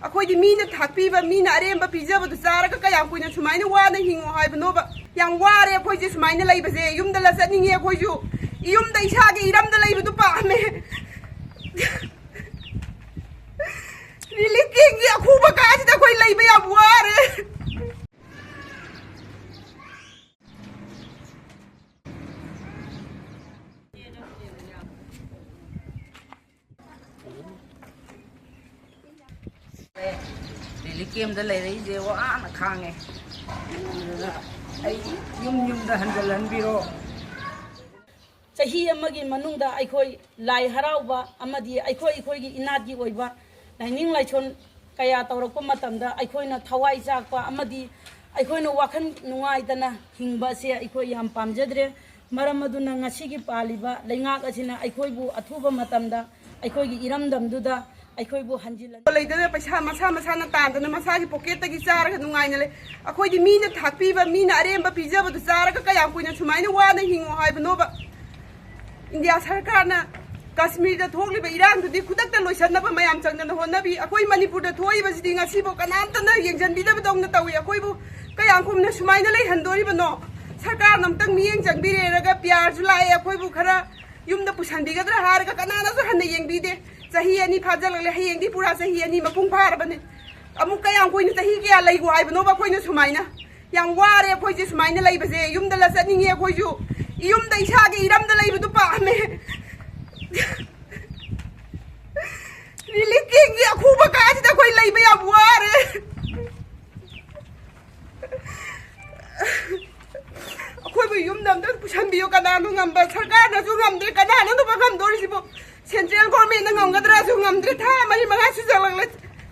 अखोई मीना थापीब मीना अरेंब पीजबदु चारग कया कुइना सुमाइना वाना हिंगो हाइबनोबा याम वारे अखोइजे सुमाइना लैबजे युमदा ला चनिंगे अखोइजु युमदा इसागे इरमदा लैबदु पामे रिली किंगी अखुबा काजिदा कोई लैबा याम वारे Likim da lei je wa na khange ai yum da hanjalan biro chahi amagi manungda aikhoi lai harauba amadi aikhoi gi inadi oiba laining laithon kaya tawrakpa matamda aikhoina thawai jakpa amadi aikhoina wakhan nungai dana hingba se aikhoi yam pamjadre maram aduna ngasi gi paliba leingak asina aikhoibu athuba matamda aikoi gi iramdamduda अखोइबो हंजिल लेदना पैसा मसा मसाना तांदना मसागी पॉकेटगी चारग नुंगाइना ले अखोइदि मीना थापीब मीना अरेंब पीजबदु चारग कया कुइना सुमाइना वाना हिंगो हाइबनोबा India सरकारना कश्मीर थोक्लिबा इरांदुदि खुदक्ता लोइसनबा मयाम चंगना होनबी अखोइ मणिपुर थोइबसिदि ngasiबो कनामतना येंजनबिदबदौना तवि अखोइबो कया कुमना सुमाइना लै हंदोरिबनो सरकार नमतंग मियेंग चंगबिरेरगा प्यारजु लाए अखोइबो खरा युमदा पुसनबिगद्रा हारगा कनानासु हन्ना येंगबिदे चाही अनि फाजलले हयेंगदि पुरा चाही अनि मपुंग फारबने अमु कयाम कोइना चाही कया लैगो हाइबनोबा कोइना सुमाइना याम वारे अखोइजे सुमाइना लैबजे युमदा ला चनिंगे अखोइजु युमदा इसागे इरमदा लैबदु पामे रिली किंगी अखुबा काजिदा कोई लैबा याम वारे अखोइबो युमदा अमदा पुसनबियो कनानो ngamba सरकारनासु ngamdre कनानो नुबा ngamदोरिसिबो central government ngamgadra su ngamdre tha mari manga su jalangla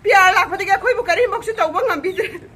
प्यार लाखपदि अखोइबो करी मक्सु तौबा ngamबिजे